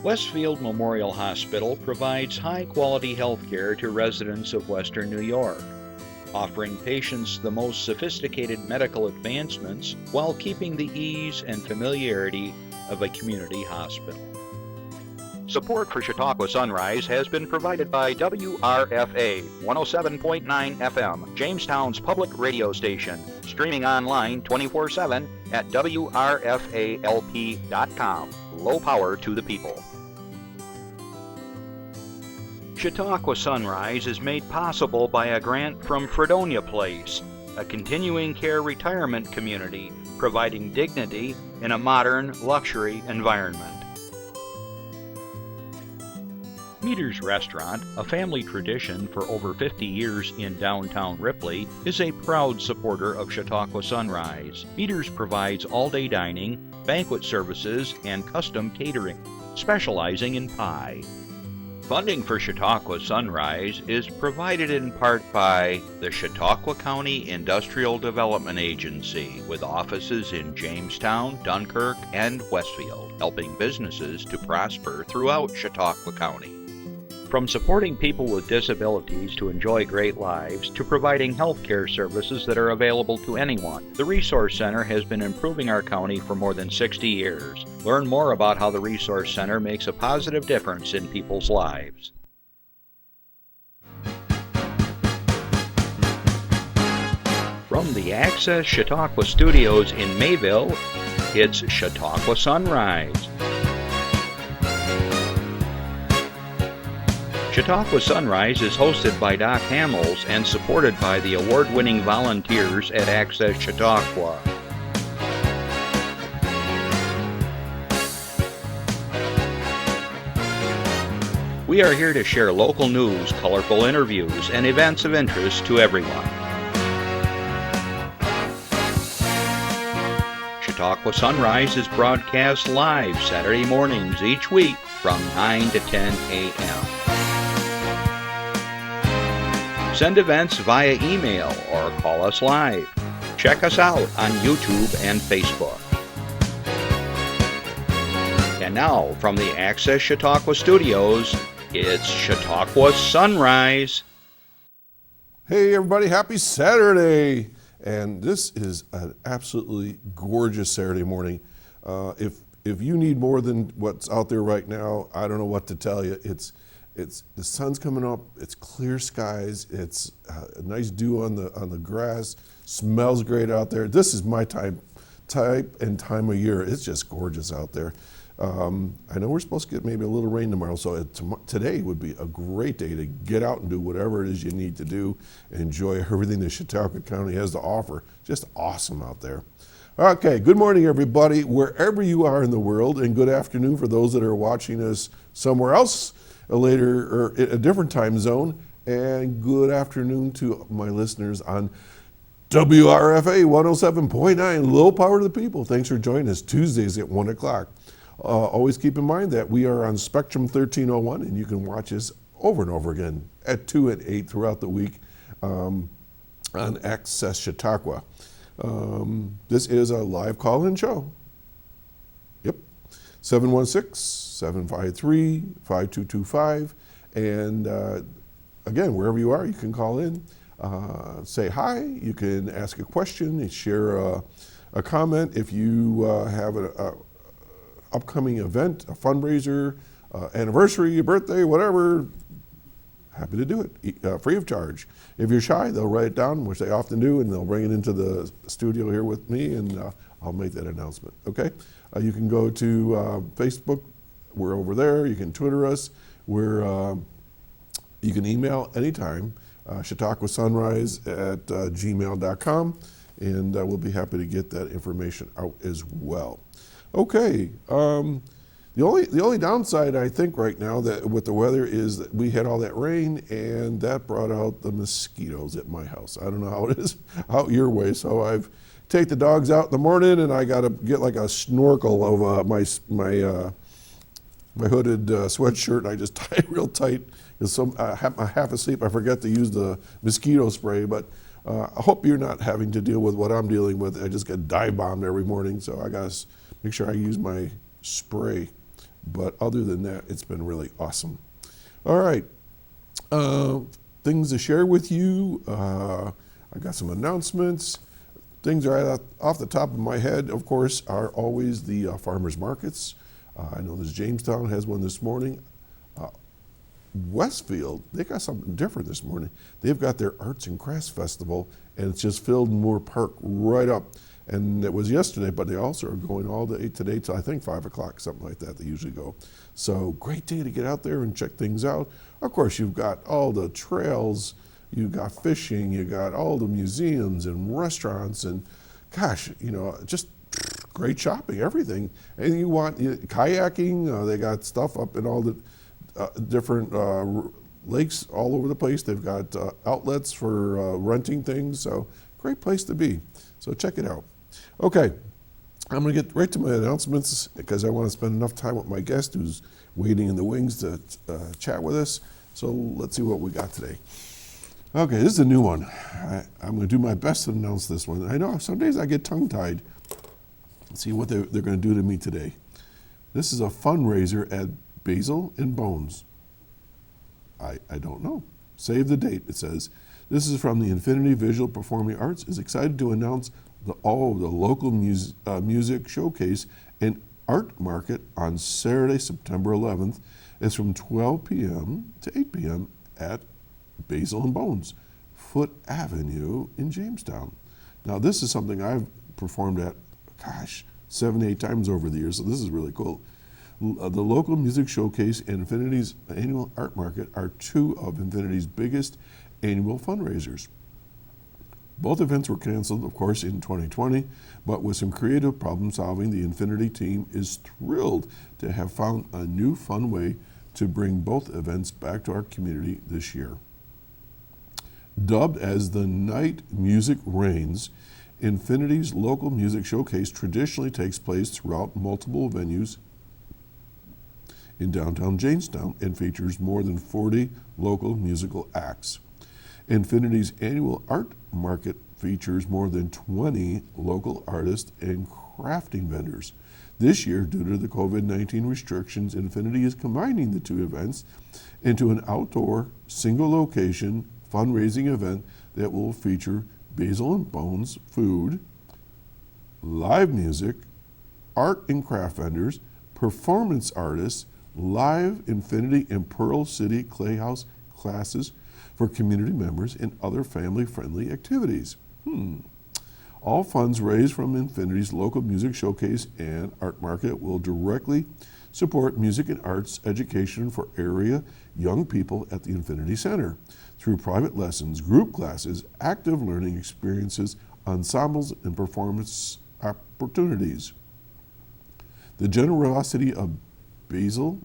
Westfield Memorial Hospital provides high-quality health care to residents of Western New York, offering patients the most sophisticated medical advancements while keeping the ease and familiarity of a community hospital. Support for Chautauqua Sunrise has been provided by WRFA 107.9 FM, Jamestown's public radio station, streaming online 24/7 at WRFALP.com. Low power to the people. Chautauqua Sunrise is made possible by a grant from Fredonia Place, a continuing care retirement community providing dignity in a modern luxury environment. Meter's Restaurant, a family tradition for over 50 years in downtown Ripley, is a proud supporter of Chautauqua Sunrise. Meter's provides all-day dining, banquet services, and custom catering, specializing in pie. Funding for Chautauqua Sunrise is provided in part by the Chautauqua County Industrial Development Agency, with offices in Jamestown, Dunkirk, and Westfield, helping businesses to prosper throughout Chautauqua County. From supporting people with disabilities to enjoy great lives to providing health care services that are available to anyone, the Resource Center has been improving our county for more than 60 years. Learn more about how the Resource Center makes a positive difference in people's lives. From the Access Chautauqua Studios in Mayville, it's Chautauqua Sunrise. Chautauqua Sunrise is hosted by Doc Hamels and supported by the award-winning volunteers at Access Chautauqua. We are here to share local news, colorful interviews, and events of interest to everyone. Chautauqua Sunrise is broadcast live Saturday mornings each week from 9 to 10 a.m. Send events via email or call us live. Check us out on YouTube and Facebook. And now, from the Access Chautauqua Studios, it's Chautauqua Sunrise. Hey everybody, happy Saturday! And this is an absolutely gorgeous Saturday morning. If you need more than what's out there right now, I don't know what to tell you. It's the sun's coming up. It's clear skies. It's a nice dew on the grass. Smells great out there. This is my type and time of year. It's just gorgeous out there. I know we're supposed to get maybe a little rain tomorrow, so today would be a great day to get out and do whatever it is you need to do. Enjoy everything that Chautauqua County has to offer. Just awesome out there. Okay, good morning everybody, wherever you are in the world, and good afternoon for those that are watching us somewhere else. Later or a different time zone, and good afternoon to my listeners on WRFA 107.9, low power to the people. Thanks for joining us Tuesdays at 1 o'clock. Always keep in mind that we are on Spectrum 1301, and you can watch us over and over again at 2 and 8 throughout the week on Access Chautauqua. This is a live call-in show. Yep, 716-753-5225. And again, wherever you are, you can call in, say hi, you can ask a question, share a comment. If you have an upcoming event, a fundraiser, anniversary, birthday, whatever, happy to do it, free of charge. If you're shy, they'll write it down, which they often do, and they'll bring it into the studio here with me, and I'll make that announcement, okay? You can go to Facebook, we're over there. You can Twitter us. You can email anytime, chautauquasunrise at gmail.com, and we'll be happy to get that information out as well. Okay, the only downside I think right now that with the weather is that we had all that rain, and that brought out the mosquitoes at my house. I don't know how it is out your way, so I've take the dogs out in the morning, and I got to get like a snorkel of my hooded sweatshirt, and I just tie it real tight. Because I'm half asleep, I forget to use the mosquito spray, but I hope you're not having to deal with what I'm dealing with. I just get dive bombed every morning, so I got to make sure I use my spray But other than that, it's been really awesome. All right. Things to share with you. I got some announcements. Things right off the top of my head, of course, are always the farmers markets. I know this Jamestown has one this morning. Westfield, they got something different this morning. They've got their Arts and Crafts Festival, and it's just filled Moore Park right up. And it was yesterday, but they also are going all day today till I think 5 o'clock, something like that. They usually go. So great day to get out there and check things out. Of course, you've got all the trails, you got fishing, you got all the museums and restaurants, and gosh, just great shopping, everything. And you want kayaking, they got stuff up in all the different lakes all over the place. They've got outlets for renting things, so great place to be. So check it out. Okay, I'm going to get right to my announcements because I want to spend enough time with my guest who's waiting in the wings to chat with us. So let's see what we got today. Okay, this is a new one. I'm going to do my best to announce this one. I know some days I get tongue-tied. Let's see what they're going to do to me today. This is a fundraiser at Basil and Bones. I don't know. Save the date, it says. This is from the Infinity Visual Performing Arts is excited to announce the local music showcase and art market on Saturday, September 11th. It's from 12 p.m. to 8 p.m. at Basil and Bones, Foote Avenue in Jamestown. Now, this is something I've performed at, 7, 8 times over the years, so this is really cool. The local music showcase and Infinity's annual art market are two of Infinity's biggest annual fundraisers. Both events were canceled, of course, in 2020, but with some creative problem solving, the Infinity team is thrilled to have found a new fun way to bring both events back to our community this year. Dubbed as the Night Music Reigns, Infinity's local music showcase traditionally takes place throughout multiple venues in downtown Jamestown and features more than 40 local musical acts. Infinity's annual art market features more than 20 local artists and crafting vendors. This year, due to the COVID-19 restrictions, Infinity is combining the two events into an outdoor, single-location fundraising event that will feature Basil and Bones food, live music, art and craft vendors, performance artists, live Infinity and Pearl City Clayhouse classes for community members, and other family-friendly activities. All funds raised from Infinity's local music showcase and art market will directly support music and arts education for area young people at the Infinity Center through private lessons, group classes, active learning experiences, ensembles, and performance opportunities. The generosity of Basil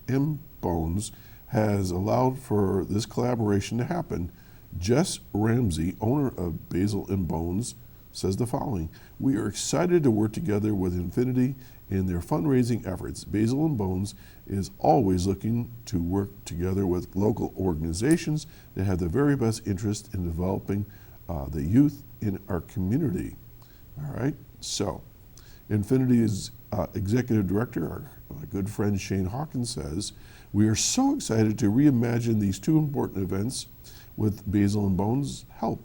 and Bones has allowed for this collaboration to happen. Jess Ramsey, owner of Basil and Bones, says the following: "We are excited to work together with Infinity in their fundraising efforts. Basil and Bones is always looking to work together with local organizations that have the very best interest in developing the youth in our community." All right, so Infinity's executive director, our good friend Shane Hawkins, says, "We are so excited to reimagine these two important events with Basil and Bones' help.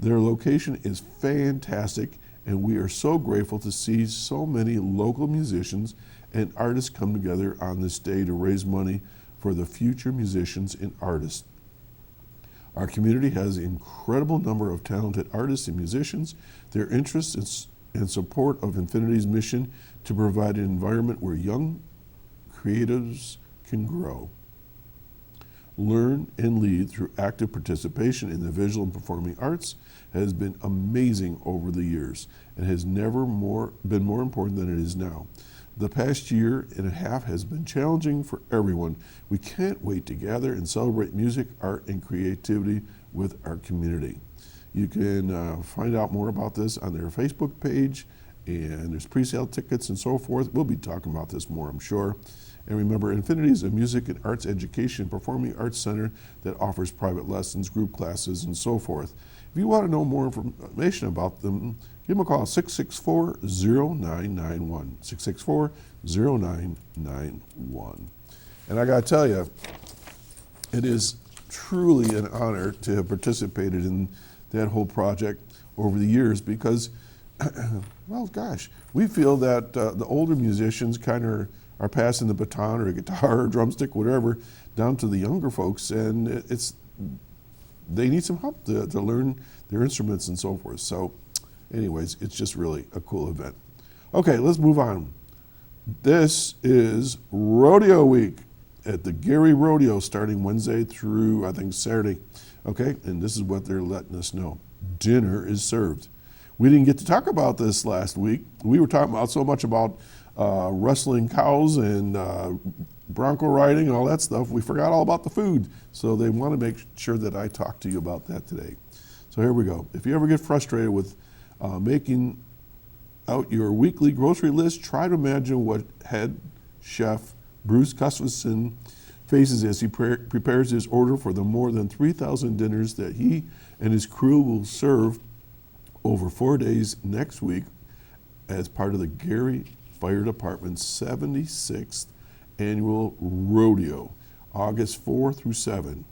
Their location is fantastic, and we are so grateful to see so many local musicians and artists come together on this day to raise money for the future musicians and artists. Our community has an incredible number of talented artists and musicians. Their interest and support of Infinity's mission to provide an environment where young creatives can grow, learn, and lead through active participation in the visual and performing arts has been amazing over the years and has never been more important than it is now. The past year and a half has been challenging for everyone. We can't wait to gather and celebrate music, art, and creativity with our community." You can find out more about this on their Facebook page, and there's pre-sale tickets and so forth. We'll be talking about this more, I'm sure. And remember, Infinity is a music and arts education performing arts center that offers private lessons, group classes, and so forth. If you want to know more information about them, give them a call, 664-0991, 664-0991. And I got to tell you, it is truly an honor to have participated in that whole project over the years because, well, gosh, we feel that the older musicians kind of are passing the baton or a guitar or drumstick, whatever, down to the younger folks, and they need some help to learn their instruments and so forth. So anyways, it's just really a cool event. Okay, let's move on. This is Rodeo Week at the Gary Rodeo starting Wednesday through, I think, Saturday. Okay, and this is what they're letting us know. Dinner is served. We didn't get to talk about this last week. We were talking about so much about wrestling cows and bronco riding and all that stuff. We forgot all about the food. So they want to make sure that I talk to you about that today. So here we go. If you ever get frustrated with making out your weekly grocery list, try to imagine what head chef Bruce Gustafson faces as he prepares his order for the more than 3,000 dinners that he and his crew will serve over 4 days next week as part of the Gary Fire Department's 76th annual rodeo, August 4 through 7.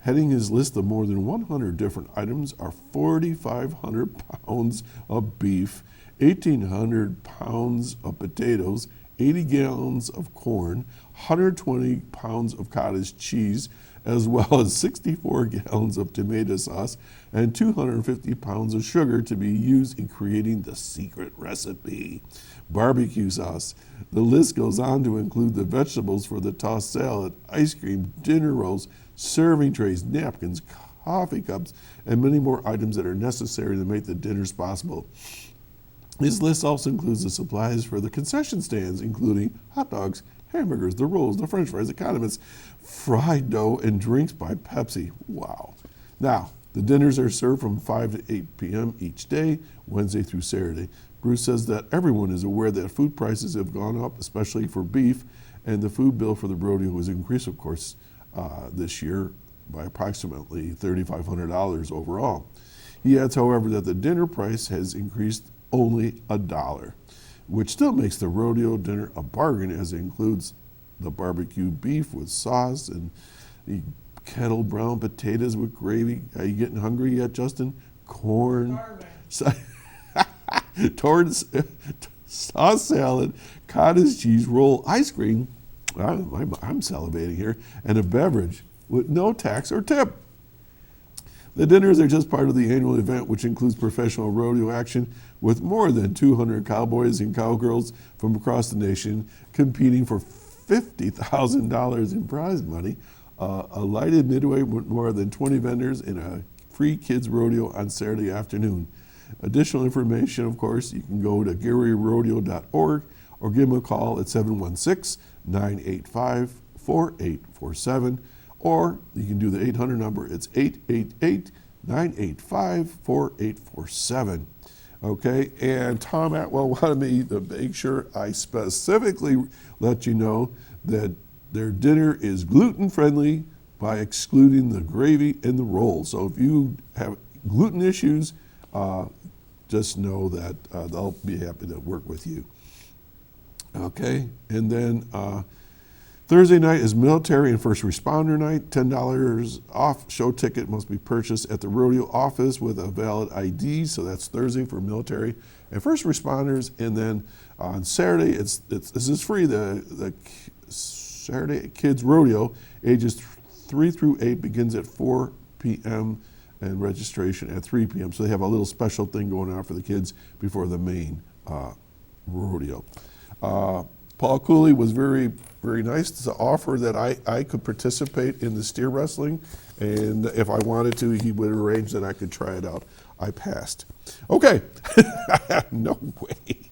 Heading his list of more than 100 different items are 4,500 pounds of beef, 1,800 pounds of potatoes, 80 gallons of corn, 120 pounds of cottage cheese, as well as 64 gallons of tomato sauce and 250 pounds of sugar to be used in creating the secret recipe, barbecue sauce. The list goes on to include the vegetables for the tossed salad, ice cream, dinner rolls, serving trays, napkins, coffee cups, and many more items that are necessary to make the dinners possible. This list also includes the supplies for the concession stands, including hot dogs, hamburgers, the rolls, the french fries, the condiments, fried dough, and drinks by Pepsi. Wow. Now, the dinners are served from 5 to 8 p.m. each day, Wednesday through Saturday. Bruce says that everyone is aware that food prices have gone up, especially for beef, and the food bill for the rodeo was increased, of course, this year by approximately $3,500 overall. He adds, however, that the dinner price has increased only $1, which still makes the rodeo dinner a bargain as it includes the barbecue beef with sauce and the kettle brown potatoes with gravy. Are you getting hungry yet, Justin? Corn, sauce salad, cottage cheese roll, ice cream. I'm salivating here, and a beverage with no tax or tip. The dinners are just part of the annual event, which includes professional rodeo action with more than 200 cowboys and cowgirls from across the nation competing for $50,000 in prize money, a lighted midway with more than 20 vendors, and a free kids rodeo on Saturday afternoon. Additional information, of course, you can go to garyrodeo.org or give them a call at 716-985-4847. Or you can do the 800 number. It's 888-985-4847. Okay, and Tom Atwell wanted me to make sure I specifically let you know that their dinner is gluten-friendly by excluding the gravy and the rolls. So if you have gluten issues, just know that they'll be happy to work with you. Okay, and then Thursday night is military and first responder night. $10 off. Show ticket must be purchased at the rodeo office with a valid ID. So that's Thursday for military and first responders. And then on Saturday, this is free. The Saturday Kids Rodeo, ages 3 through 8, begins at 4 p.m. and registration at 3 p.m. So they have a little special thing going on for the kids before the main rodeo. Paul Cooley was very, very nice to offer that I could participate in the steer wrestling, and if I wanted to, he would arrange that I could try it out. I passed. Okay, no way.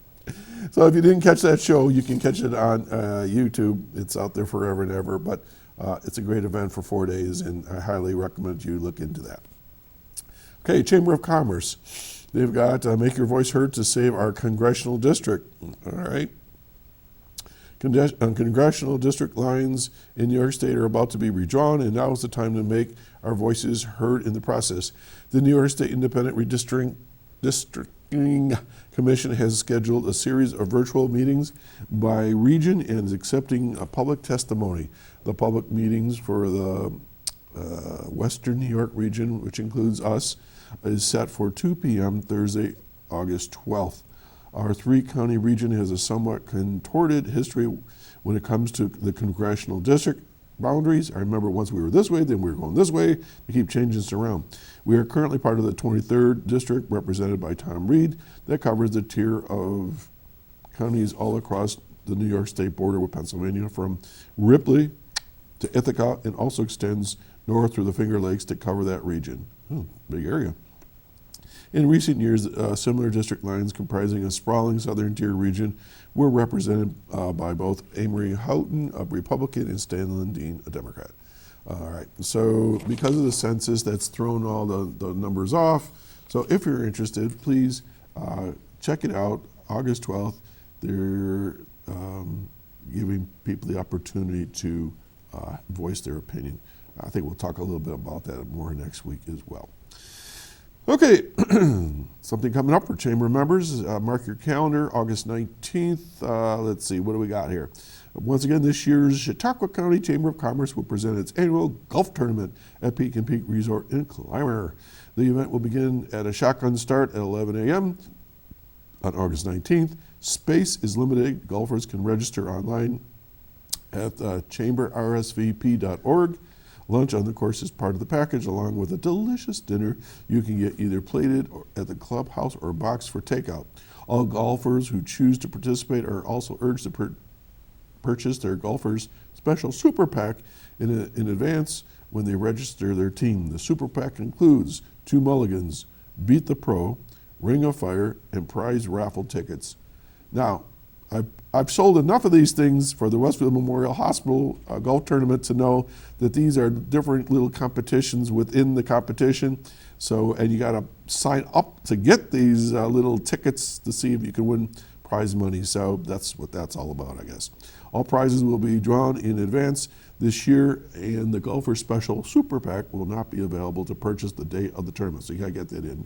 So if you didn't catch that show, you can catch it on YouTube. It's out there forever and ever, but it's a great event for 4 days, and I highly recommend you look into that. Okay, Chamber of Commerce. They've got Make Your Voice Heard to Save Our Congressional District. All right. Congressional district lines in New York State are about to be redrawn, and now is the time to make our voices heard in the process. The New York State Independent Redistricting Commission has scheduled a series of virtual meetings by region and is accepting a public testimony. The public meetings for the Western New York region, which includes us, is set for 2 p.m. Thursday, August 12th. Our three-county region has a somewhat contorted history when it comes to the congressional district boundaries. I remember once we were this way, then we were going this way. They keep changing this around. We are currently part of the 23rd district, represented by Tom Reed, that covers the tier of counties all across the New York State border with Pennsylvania, from Ripley to Ithaca, and also extends north through the Finger Lakes to cover that region. Big area. In recent years, similar district lines comprising a sprawling southern tier region were represented by both Amory Houghton, a Republican, and Stanley Dean, a Democrat. All right, so because of the census, that's thrown all the numbers off. So if you're interested, please check it out. August 12th, they're giving people the opportunity to voice their opinion. I think we'll talk a little bit about that more next week as well. Okay, something coming up for Chamber members. Mark your calendar, August 19th. Let's see, what do we got here? Once again, this year's Chautauqua County Chamber of Commerce will present its annual golf tournament at Peak and Peak Resort and Climber. The event will begin at a shotgun start at 11 a.m. on August 19th. Space is limited. Golfers can register online at chamberrsvp.org. Lunch on the course is part of the package, along with a delicious dinner. You can get either plated at the clubhouse or boxed for takeout. All golfers who choose to participate are also urged to purchase their golfer's special super pack in advance when they register their team. The super pack includes 2 mulligans, Beat the Pro, Ring of Fire, and prize raffle tickets. Now, I've sold enough of these things for the Westfield Memorial Hospital golf tournament to know that these are different little competitions within the competition. So, and you got to sign up to get these little tickets to see if you can win prize money. So that's what that's all about, I guess. All prizes will be drawn in advance this year, and the golfer special super pack will not be available to purchase the day of the tournament. So you got to get that in.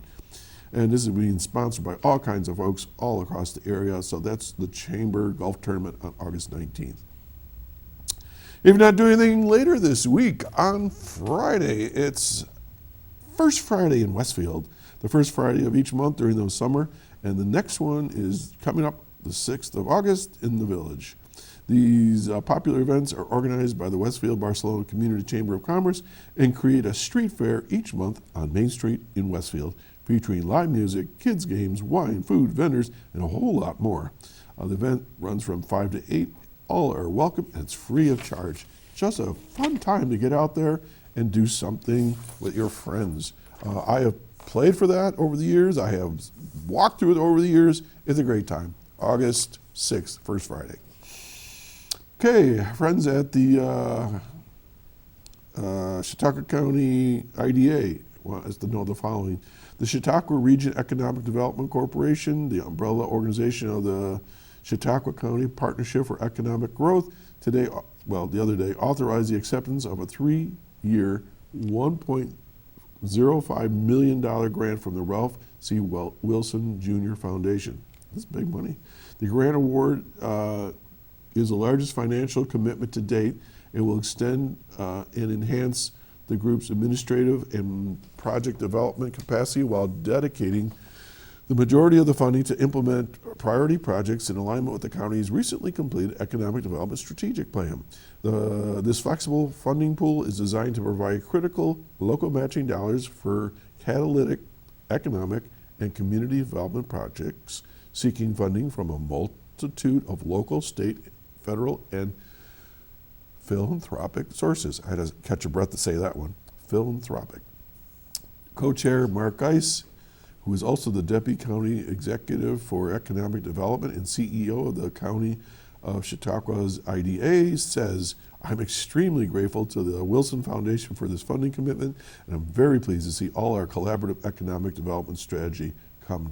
And this is being sponsored by all kinds of folks all across the area. So that's the Chamber Golf Tournament on August 19th. If you're not doing anything later this week, on Friday, it's First Friday in Westfield, the first Friday of each month during the summer. And the next one is coming up the 6th of August in the Village. These popular events are organized by the Westfield Barcelona Community Chamber of Commerce and create a street fair each month on Main Street in Westfield, featuring live music, kids' games, wine, food, vendors, and a whole lot more. The event runs from 5 to 8. All are welcome, and it's free of charge. Just a fun time to get out there and do something with your friends. I have played for that over the years. I have walked through it over the years. It's a great time. August 6th, first Friday. Okay, friends at the Chautauqua County IDA want us to know the following. The Chautauqua Region Economic Development Corporation, the umbrella organization of the Chautauqua County Partnership for Economic Growth, the other day, authorized the acceptance of a 3-year, $1.05 million grant from the Ralph C. Wilson Jr. Foundation. That's big money. The grant award is the largest financial commitment to date. It will extend and enhance the group's administrative and project development capacity while dedicating the majority of the funding to implement priority projects in alignment with the county's recently completed Economic Development Strategic Plan. This flexible funding pool is designed to provide critical local matching dollars for catalytic economic and community development projects seeking funding from a multitude of local, state, federal, and philanthropic sources. I had to catch a breath to say that one. Philanthropic. Co-chair Mark Geis, who is also the Deputy County Executive for Economic Development and CEO of the County of Chautauqua's IDA, says, "I'm extremely grateful to the Wilson Foundation for this funding commitment, and I'm very pleased to see all our collaborative economic development strategy come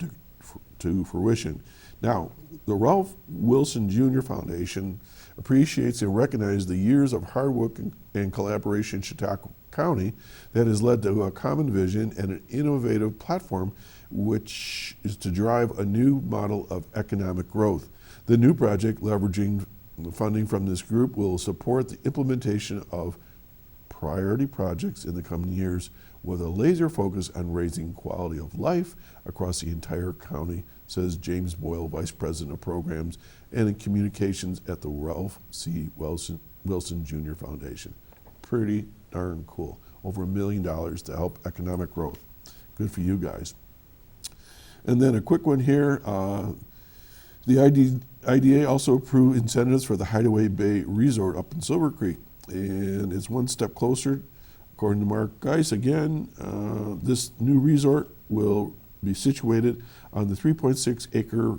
to fruition." Now, the Ralph Wilson Jr. Foundation appreciates and recognizes the years of hard work and collaboration in Chautauqua County that has led to a common vision and an innovative platform, which is to drive a new model of economic growth. The new project, leveraging funding from this group, will support the implementation of priority projects in the coming years with a laser focus on raising quality of life across the entire county, says James Boyle, Vice President of Programs and Communications at the Ralph C. Wilson Jr. Foundation. Pretty darn cool. Over $1 million to help economic growth. Good for you guys. And then a quick one here. The IDA also approved incentives for the Hideaway Bay Resort up in Silver Creek. And it's one step closer. According to Mark Geis, again, this new resort will be situated on the 3.6-acre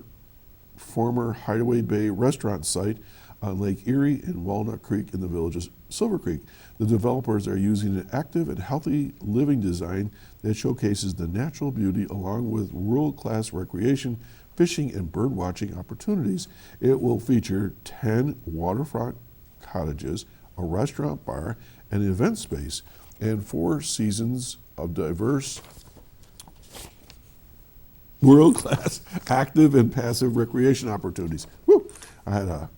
former Hideaway Bay restaurant site on Lake Erie and Walnut Creek in the village of Silver Creek. The developers are using an active and healthy living design that showcases the natural beauty along with world-class recreation, fishing, and bird watching opportunities. It will feature 10 waterfront cottages, a restaurant bar, and an event space, and 4 seasons of diverse world-class active and passive recreation opportunities. Woo! I had to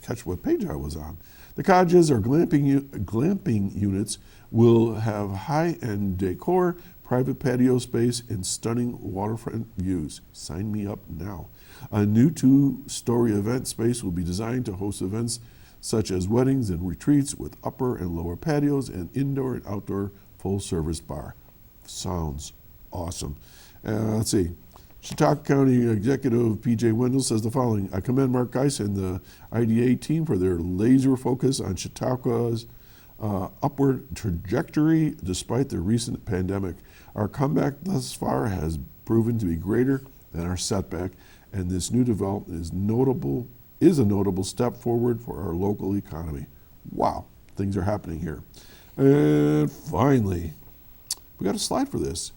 catch what page I was on. The cottages or glamping units will have high-end decor, private patio space, and stunning waterfront views. Sign me up now. A new 2-story event space will be designed to host events such as weddings and retreats with upper and lower patios and indoor and outdoor full-service bar. Sounds awesome. Let's see. Chautauqua County Executive P.J. Wendell says the following: I commend Mark Geis and the IDA team for their laser focus on Chautauqua's upward trajectory despite the recent pandemic. Our comeback thus far has proven to be greater than our setback, and this new development is a notable step forward for our local economy. Wow, things are happening here. And finally, we got a slide for this.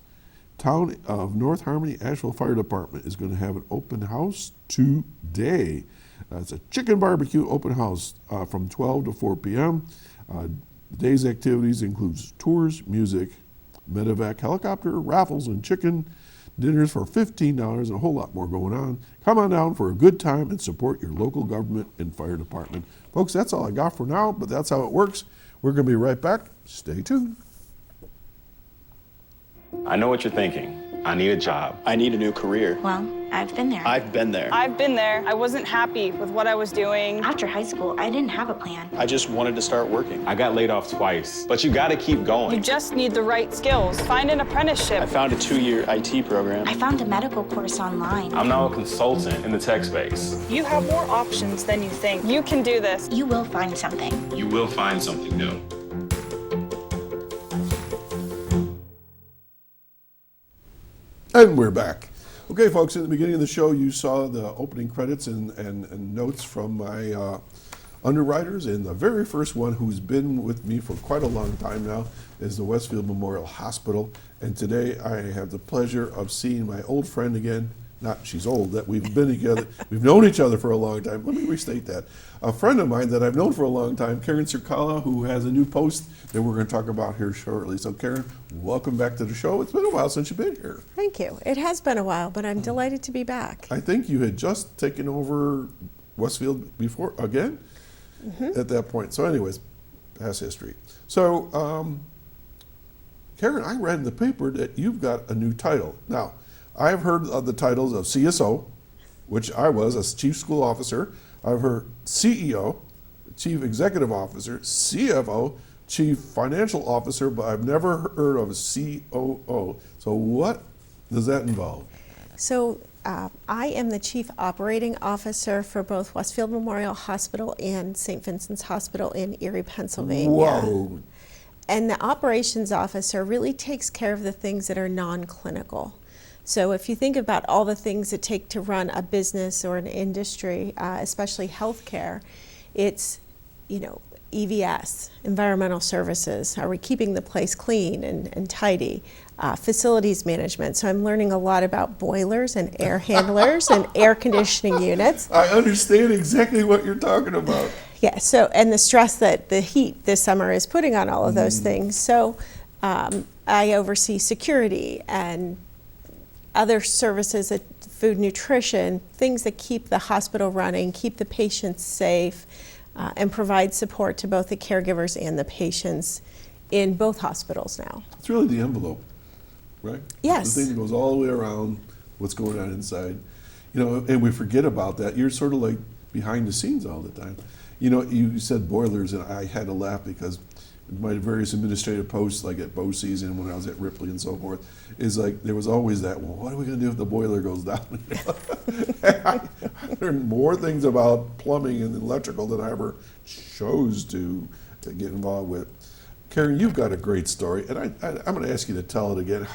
Town of North Harmony Asheville Fire Department is going to have an open house today. It's a chicken barbecue open house from 12 to 4 p.m. The day's activities includes tours, music, medevac helicopter, raffles, and chicken dinners for $15 and a whole lot more going on. Come on down for a good time and support your local government and fire department. Folks, that's all I got for now, but that's how it works. We're going to be right back. Stay tuned. I know what you're thinking. I need a job. I need a new career. Well, I've been there. I've been there. I've been there. I wasn't happy with what I was doing. After high school, I didn't have a plan. I just wanted to start working. I got laid off twice, but you gotta keep going. You just need the right skills. Find an apprenticeship. I found a 2-year IT program. I found a medical course online. I'm now a consultant in the tech space. You have more options than you think. You can do this. You will find something. You will find something new. And we're back. Okay, folks, in the beginning of the show, you saw the opening credits and notes from my underwriters, and the very first one, who's been with me for quite a long time now, is the Westfield Memorial Hospital. And today I have the pleasure of seeing my old friend again. Not she's old, that we've been together, we've known each other for a long time. Let me restate that. A friend of mine that I've known for a long time, Karen Surkala, who has a new post that we're going to talk about here shortly. So Karen, welcome back to the show. It's been a while since you've been here. Thank you. It has been a while, but I'm delighted to be back. I think you had just taken over Westfield before, again, at that point. So anyways, past history. So Karen, I read in the paper that you've got a new title. Now, I've heard of the titles of CSO, which I was, as Chief School Officer. I've heard CEO, Chief Executive Officer, CFO, Chief Financial Officer, but I've never heard of a COO. So what does that involve? So I am the Chief Operating Officer for both Westfield Memorial Hospital and St. Vincent's Hospital in Erie, Pennsylvania. Whoa. And the Operations Officer really takes care of the things that are non-clinical. So if you think about all the things it takes to run a business or an industry, especially healthcare, it's, EVS, environmental services. Are we keeping the place clean and tidy? Facilities management. So I'm learning a lot about boilers and air handlers and air conditioning units. I understand exactly what you're talking about. Yeah, so, and the stress that the heat this summer is putting on all of those things. So I oversee security and other services, food nutrition, things that keep the hospital running, keep the patients safe, and provide support to both the caregivers and the patients in both hospitals now. It's really the envelope, right? Yes. The thing that goes all the way around what's going on inside. You know, and we forget about that. You're sort of like behind the scenes all the time. You know, you said boilers, and I had to laugh because my various administrative posts, like at bow season when I was at Ripley and so forth, is like there was always that, well, what are we going to do if the boiler goes down? I learned more things about plumbing and electrical than I ever chose to get involved with. Karen, you've got a great story, and I'm going to ask you to tell it again.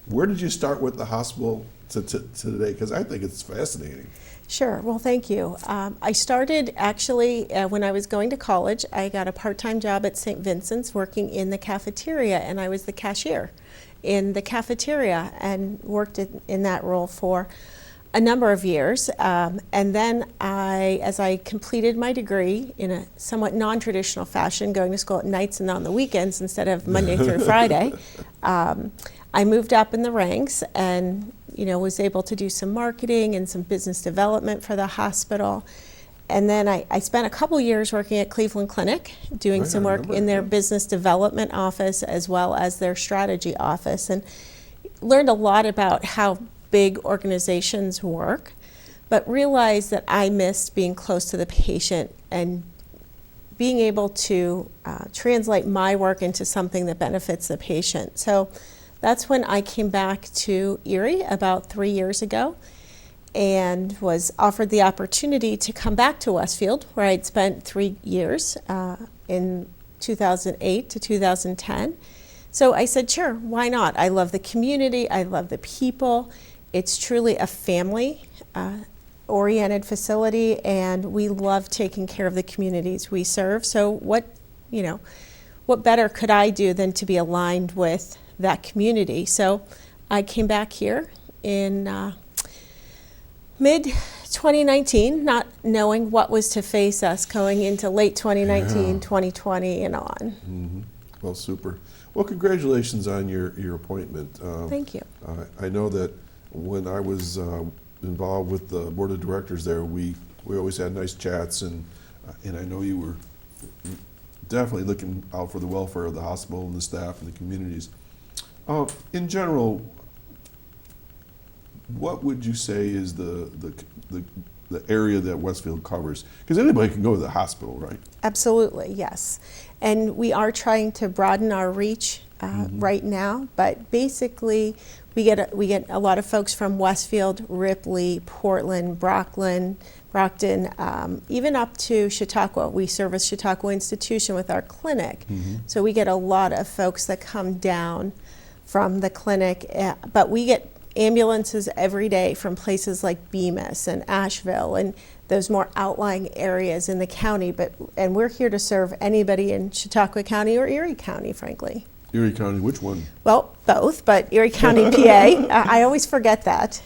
Where did you start with the hospital to today? Because I think it's fascinating. Sure. Well, thank you. I started actually when I was going to college. I got a part-time job at St. Vincent's working in the cafeteria, and I was the cashier in the cafeteria and worked in that role for a number of years. And then as I completed my degree in a somewhat non-traditional fashion, going to school at nights and on the weekends instead of Monday through Friday, I moved up in the ranks and was able to do some marketing and some business development for the hospital. And then I spent a couple years working at Cleveland Clinic, doing some work in their business development office as well as their strategy office, and learned a lot about how big organizations work, but realized that I missed being close to the patient and being able to translate my work into something that benefits the patient. So that's when I came back to Erie about 3 years ago and was offered the opportunity to come back to Westfield, where I'd spent 3 years in 2008 to 2010. So I said, sure, why not? I love the community, I love the people. It's truly a family oriented facility, and we love taking care of the communities we serve. So what better could I do than to be aligned with that community? So I came back here in mid-2019, not knowing what was to face us going into late 2019, 2020 and on. Mm-hmm. Well, super. Well, congratulations on your appointment. Thank you. I know that when I was involved with the board of directors there, we always had nice chats, and I know you were definitely looking out for the welfare of the hospital and the staff and the communities. In general, what would you say is the area that Westfield covers? Because anybody can go to the hospital, right? Absolutely, yes. And we are trying to broaden our reach right now, but basically we get a lot of folks from Westfield, Ripley, Portland, Brockton, even up to Chautauqua. We service Chautauqua Institution with our clinic. So we get a lot of folks that come down from the clinic, but we get ambulances every day from places like Bemis and Asheville and those more outlying areas in the county, and we're here to serve anybody in Chautauqua County or Erie County, frankly. Erie County, which one? Well, both, but Erie County, PA. I always forget that.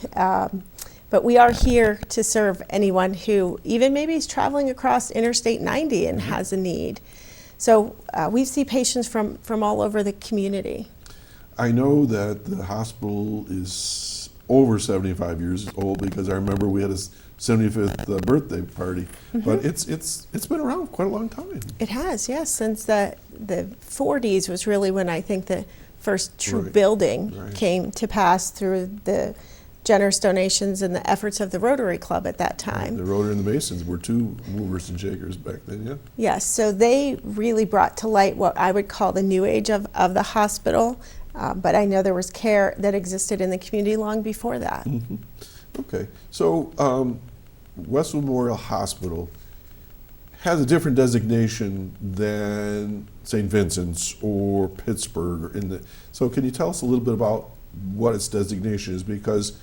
But we are here to serve anyone who even maybe is traveling across Interstate 90 and has a need. So we see patients from all over the community. I know that the hospital is over 75 years old because I remember we had a 75th birthday party, but it's been around quite a long time. It has, yes, since the 40s was really when I think the first true building came to pass through the generous donations and the efforts of the Rotary Club at that time. The Rotary and the Masons were two movers and shakers back then, yeah? Yes, so they really brought to light what I would call the new age of the hospital, but I know there was care that existed in the community long before that. Okay, so Westfield Memorial Hospital has a different designation than St. Vincent's or Pittsburgh. So can you tell us a little bit about what its designation is? Because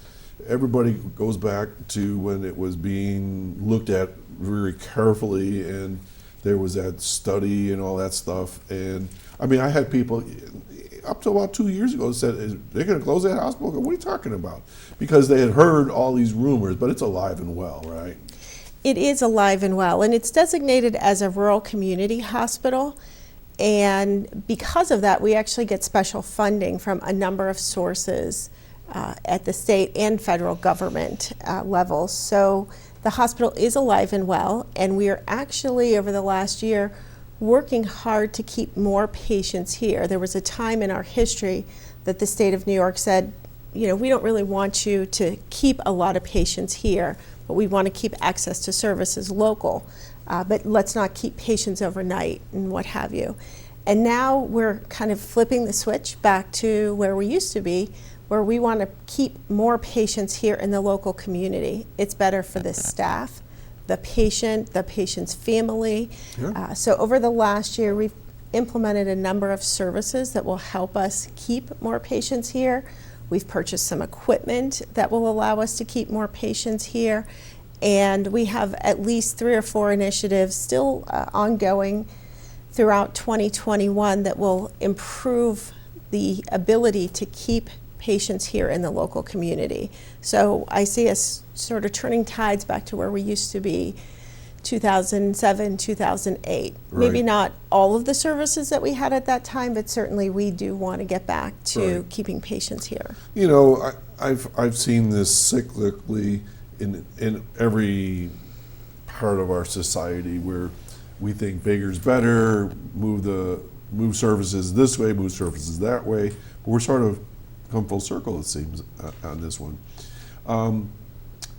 everybody goes back to when it was being looked at very carefully, and there was that study and all that stuff. And I mean, I had people up to about 2 years ago said, they're going to close that hospital? What are you talking about? Because they had heard all these rumors, but it's alive and well, right? It is alive and well, and it's designated as a rural community hospital. And because of that, we actually get special funding from a number of sources at the state and federal government levels. So the hospital is alive and well, and we are actually, over the last year, working hard to keep more patients here. There was a time in our history that the state of New York said, you know, we don't really want you to keep a lot of patients here, but we want to keep access to services local. But let's not keep patients overnight and what have you. And now we're kind of flipping the switch back to where we used to be, where we want to keep more patients here in the local community. It's better for the staff, the patient's family. Yeah. So over the last year, we've implemented a number of services that will help us keep more patients here. We've purchased some equipment that will allow us to keep more patients here. And we have at least 3 or 4 initiatives still ongoing throughout 2021 that will improve the ability to keep patients here in the local community. So I see us sort of turning tides back to where we used to be 2007, 2008. Right. Maybe not all of the services that we had at that time, but certainly we do want to get back to Right. keeping patients here. You know, I've seen this cyclically in every part of our society where we think bigger's better, move services this way, move services that way. But we're sort of come full circle, it seems, on this one.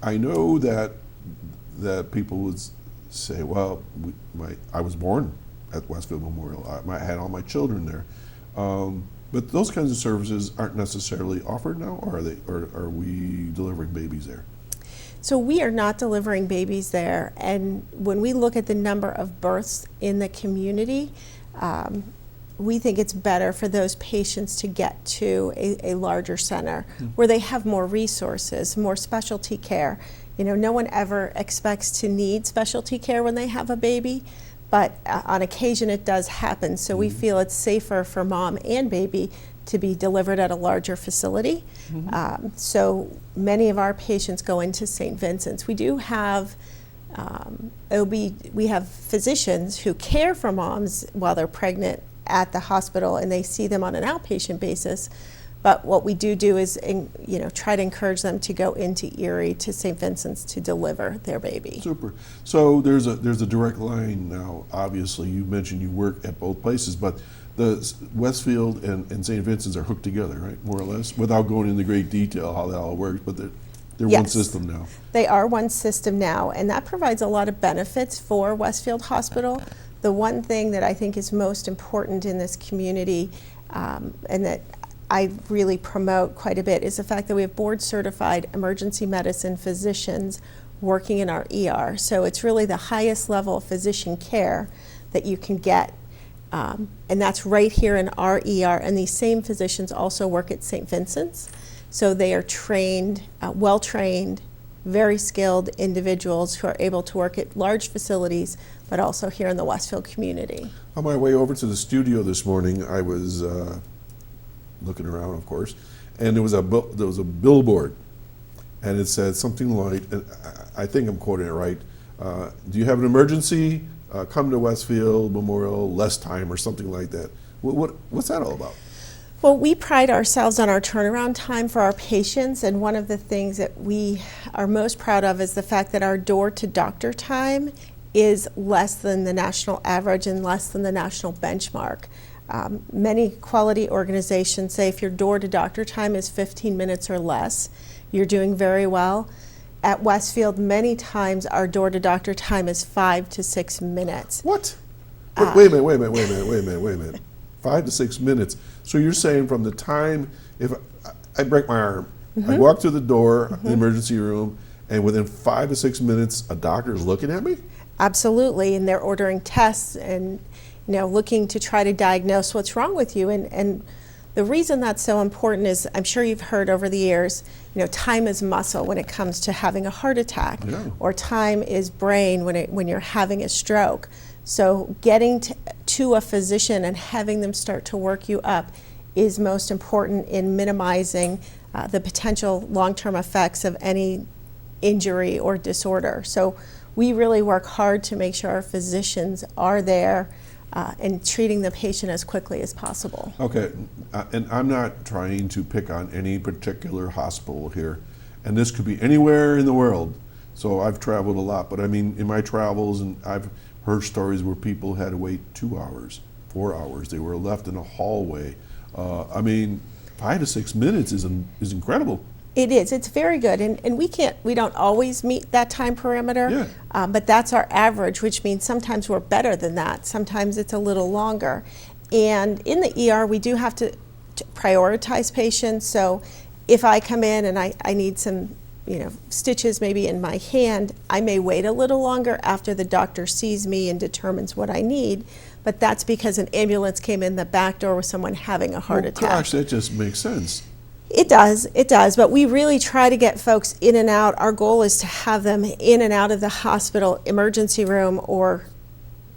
I know that people would say, well, I was born at Westfield Memorial. I had all my children there. But those kinds of services aren't necessarily offered now, or are we delivering babies there? So we are not delivering babies there, and when we look at the number of births in the community, we think it's better for those patients to get to a larger center where they have more resources, more specialty care. You know, no one ever expects to need specialty care when they have a baby, but on occasion it does happen. So we feel it's safer for mom and baby to be delivered at a larger facility. So many of our patients go into St. Vincent's. We do have we have physicians who care for moms while they're pregnant at the hospital, and they see them on an outpatient basis. But what we do is, try to encourage them to go into Erie to St. Vincent's to deliver their baby. Super. So there's a direct line now. Obviously, you mentioned you work at both places, but the Westfield and St. Vincent's are hooked together, right, more or less, without going into great detail how that all works, but they're one Yes. system now. They are one system now, and that provides a lot of benefits for Westfield Hospital. The one thing that I think is most important in this community, and that I really promote quite a bit, is the fact that we have board-certified emergency medicine physicians working in our ER. So it's really the highest level of physician care that you can get. And that's right here in our ER, and these same physicians also work at St. Vincent's. So they are trained, well-trained, very skilled individuals who are able to work at large facilities, but also here in the Westfield community. On my way over to the studio this morning, I was looking around, of course, and there was a billboard, and it said something like, and I think I'm quoting it right, do you have an emergency? Come to Westfield Memorial, less time, or something like that. What's that all about? Well, we pride ourselves on our turnaround time for our patients, and one of the things that we are most proud of is the fact that our door-to-doctor time is less than the national average and less than the national benchmark. Many quality organizations say if your door-to-doctor time is 15 minutes or less, you're doing very well. At Westfield, many times our door-to-doctor time is 5 to 6 minutes. What? Wait a minute. 5 to 6 minutes. So you're saying from the time, if I break my arm, I walk through the door, the emergency room, and within 5 to 6 minutes, a doctor is looking at me? Absolutely, and they're ordering tests and looking to try to diagnose what's wrong with you. And the reason that's so important is, I'm sure you've heard over the years, time is muscle when it comes to having a heart attack, Yeah. or time is brain when you're having a stroke. So getting to a physician and having them start to work you up is most important in minimizing the potential long-term effects of any injury or disorder. So we really work hard to make sure our physicians are there and treating the patient as quickly as possible. Okay, and I'm not trying to pick on any particular hospital here, and this could be anywhere in the world. So I've traveled a lot, but I mean, in my travels, and I've heard stories where people had to wait 2 hours, 4 hours. They were left in a hallway. I mean, 5 to 6 minutes is incredible. It is. It's very good, and we don't always meet that time parameter, but that's our average, which means sometimes we're better than that. Sometimes it's a little longer. And in the ER, we do have to prioritize patients. So if I come in and I need some stitches maybe in my hand, I may wait a little longer after the doctor sees me and determines what I need, but that's because an ambulance came in the back door with someone having a heart attack. Gosh, that just makes sense. It does, but we really try to get folks in and out. Our goal is to have them in and out of the hospital emergency room or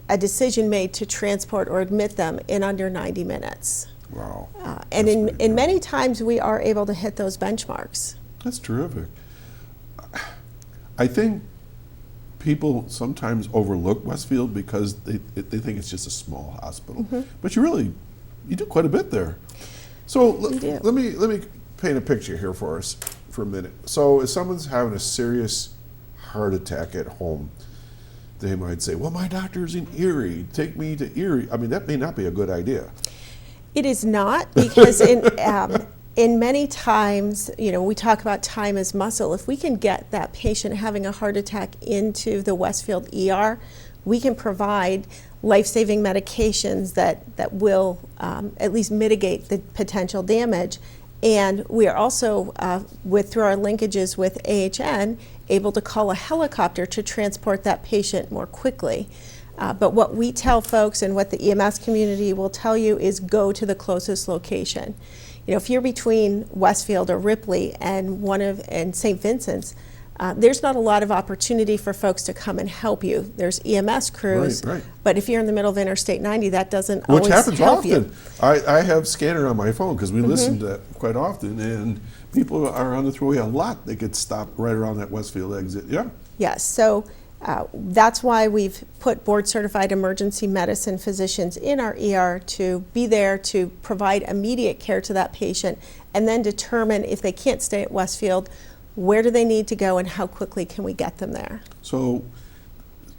a decision made to transport or admit them in under 90 minutes. Wow. And in many times we are able to hit those benchmarks. That's terrific. I think people sometimes overlook Westfield because they think it's just a small hospital. Mm-hmm. But you do quite a bit there. So let me paint a picture here for us for a minute. So if someone's having a serious heart attack at home, they might say, well, my doctor's in Erie, take me to Erie. I mean, that may not be a good idea. It is not, because in many times, we talk about time as muscle. If we can get that patient having a heart attack into the Westfield ER, we can provide life-saving medications that will at least mitigate the potential damage. And we are also, through our linkages with AHN, able to call a helicopter to transport that patient more quickly. But what we tell folks and what the EMS community will tell you is go to the closest location. If you're between Westfield or Ripley and St. Vincent's, there's not a lot of opportunity for folks to come and help you. There's EMS crews, right. But if you're in the middle of Interstate 90, that doesn't always Which happens help often. you. I have Scanner on my phone because we listen to that quite often, and people are on the thruway a lot. They could stop right around that Westfield exit. Yeah. Yes. So that's why we've put board-certified emergency medicine physicians in our ER to be there to provide immediate care to that patient, and then determine if they can't stay at Westfield, where do they need to go and how quickly can we get them there. So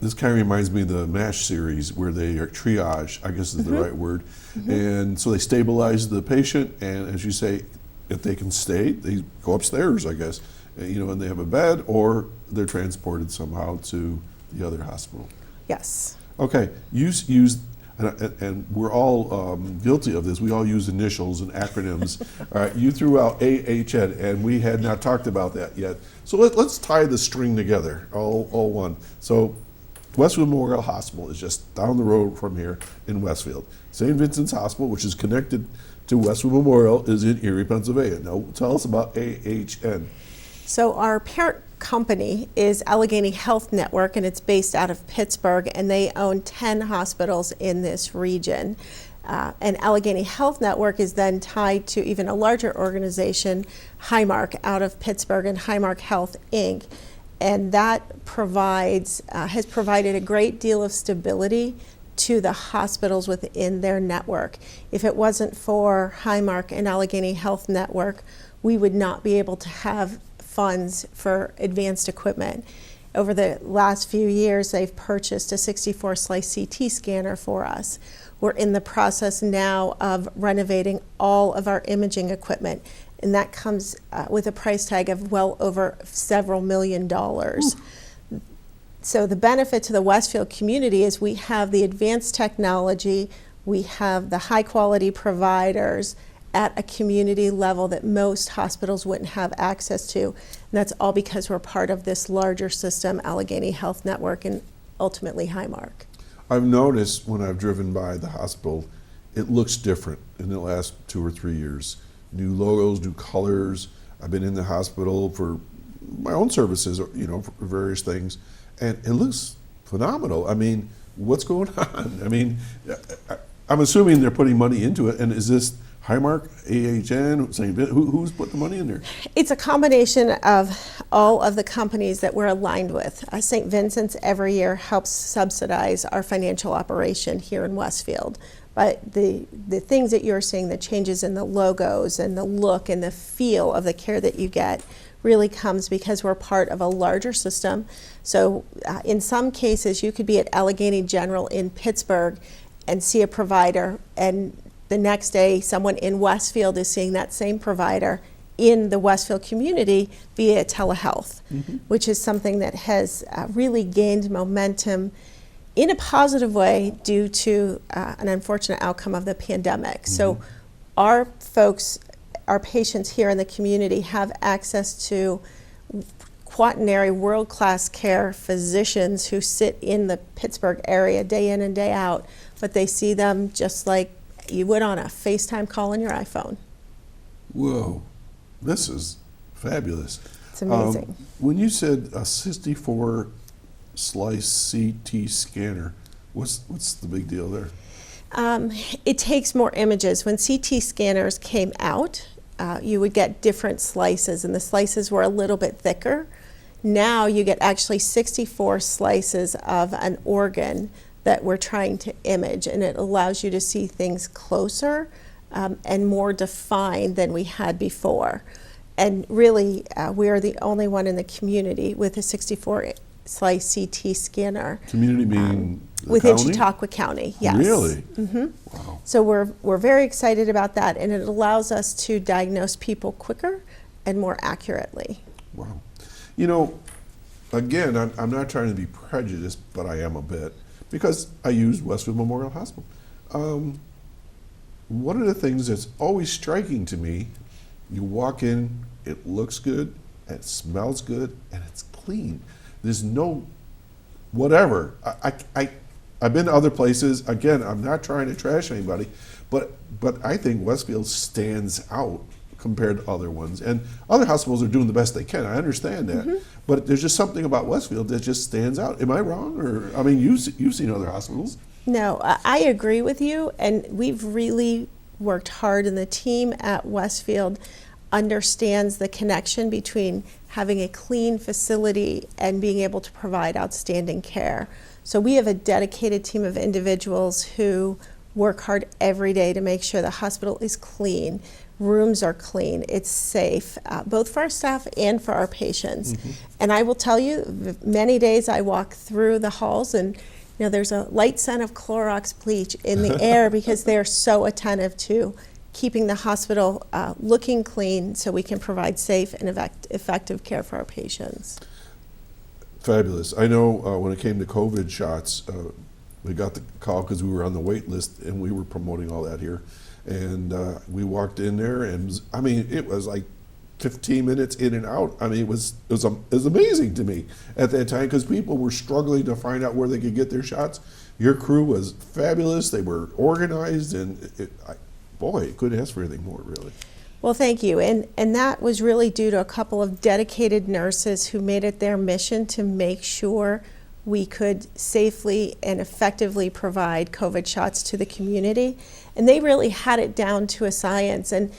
this kind of reminds me of the MASH series where they are triage, I guess is the right word. And so they stabilize the patient, and as you say, if they can stay, they go upstairs, I guess, and they have a bed, or they're transported somehow to the other hospital. Yes. Okay, and we're all guilty of this. We all use initials and acronyms. All right, you threw out AHN, and we had not talked about that yet. So let's tie the string together, all one. So Westfield Memorial Hospital is just down the road from here in Westfield. St. Vincent's Hospital, which is connected to Westfield Memorial, is in Erie, Pennsylvania. Now tell us about AHN. So our parent company is Allegheny Health Network, and it's based out of Pittsburgh, and they own 10 hospitals in this region. And Allegheny Health Network is then tied to even a larger organization, Highmark, out of Pittsburgh, and Highmark Health, Inc. And that has provided a great deal of stability to the hospitals within their network. If it wasn't for Highmark and Allegheny Health Network, we would not be able to have funds for advanced equipment. Over the last few years, they've purchased a 64-slice CT scanner for us. We're in the process now of renovating all of our imaging equipment, and that comes with a price tag of well over several $1 million. So the benefit to the Westfield community is we have the advanced technology, we have the high-quality providers at a community level that most hospitals wouldn't have access to. And that's all because we're part of this larger system, Allegheny Health Network, and ultimately Highmark. I've noticed when I've driven by the hospital, it looks different in the last 2 or 3 years. New logos, new colors. I've been in the hospital for my own services, for various things, and it looks phenomenal. I mean, what's going on? I mean, I'm assuming they're putting money into it, and is this Highmark, AHN, St. Who's put the money in there? It's a combination of all of the companies that we're aligned with. St. Vincent's every year helps subsidize our financial operation here in Westfield. But the things that you're seeing, the changes in the logos and the look and the feel of the care that you get really comes because we're part of a larger system. So in some cases, you could be at Allegheny General in Pittsburgh and see a provider, and the next day someone in Westfield is seeing that same provider in the Westfield community via telehealth, which is something that has really gained momentum in a positive way due to an unfortunate outcome of the pandemic. So our folks, our patients here in the community have access to quaternary world-class care physicians who sit in the Pittsburgh area day in and day out, but they see them just like you would on a FaceTime call on your iPhone. Whoa, this is fabulous. It's amazing. When you said a 64 slice CT scanner, what's the big deal there? It takes more images. When CT scanners came out, you would get different slices, and the slices were a little bit thicker. Now you get actually 64 slices of an organ that we're trying to image, and it allows you to see things closer and more defined than we had before. And really, we are the only one in the community with a 64 slice CT scanner. Community being the within county? Chautauqua County, yes. Really? Wow. So we're very excited about that, and it allows us to diagnose people quicker and more accurately. Wow. You know, again, I'm not trying to be prejudiced, but I am a bit, because I use Westfield Memorial Hospital. One of the things that's always striking to me, you walk in, it looks good, it smells good, and it's clean. There's no whatever. I've been to other places. Again, I'm not trying to trash anybody, but I think Westfield stands out compared to other ones. And other hospitals are doing the best they can. I understand that. But there's just something about Westfield that just stands out. Am I wrong? Or, I mean, you've seen other hospitals. No, I agree with you, and we've really worked hard, and the team at Westfield understands the connection between having a clean facility and being able to provide outstanding care. So we have a dedicated team of individuals who work hard every day to make sure the hospital is clean, rooms are clean, it's safe, both for our staff and for our patients. And I will tell you, many days I walk through the halls and there's a light scent of Clorox bleach in the air because they're so attentive to keeping the hospital looking clean so we can provide safe and effective care for our patients. Fabulous. I know when it came to COVID shots, we got the call because we were on the wait list and we were promoting all that here. And we walked in there and, I mean, it was like 15 minutes in and out. I mean, it was amazing to me at that time because people were struggling to find out where they could get their shots. Your crew was fabulous. They were organized, and boy, couldn't ask for anything more, really. Well, thank you. And that was really due to a couple of dedicated nurses who made it their mission to make sure we could safely and effectively provide COVID shots to the community. And they really had it down to a science. And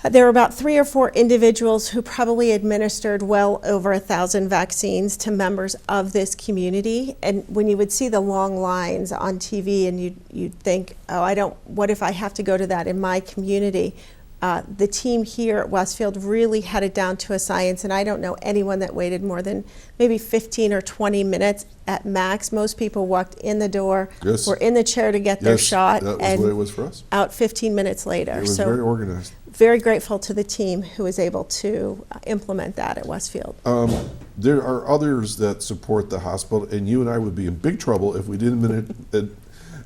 there were about 3 or 4 individuals who probably administered well over 1,000 vaccines to members of this community. And when you would see the long lines on TV and you'd think, what if I have to go to that in my community? The team here at Westfield really had it down to a science, and I don't know anyone that waited more than maybe 15 or 20 minutes at max. Most people walked in the door, were in the chair to get their shot, that was and what it was for us. Out 15 minutes later. It was so very organized. Very grateful to the team who was able to implement that at Westfield. There are others that support the hospital, and you and I would be in big trouble if we didn't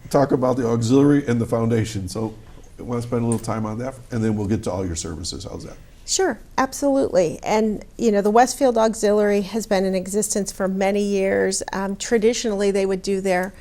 talk about the auxiliary and the foundation. So I want to spend a little time on that, and then we'll get to all your services. How's that? Sure, absolutely. And the Westfield Auxiliary has been in existence for many years. Traditionally, they would do their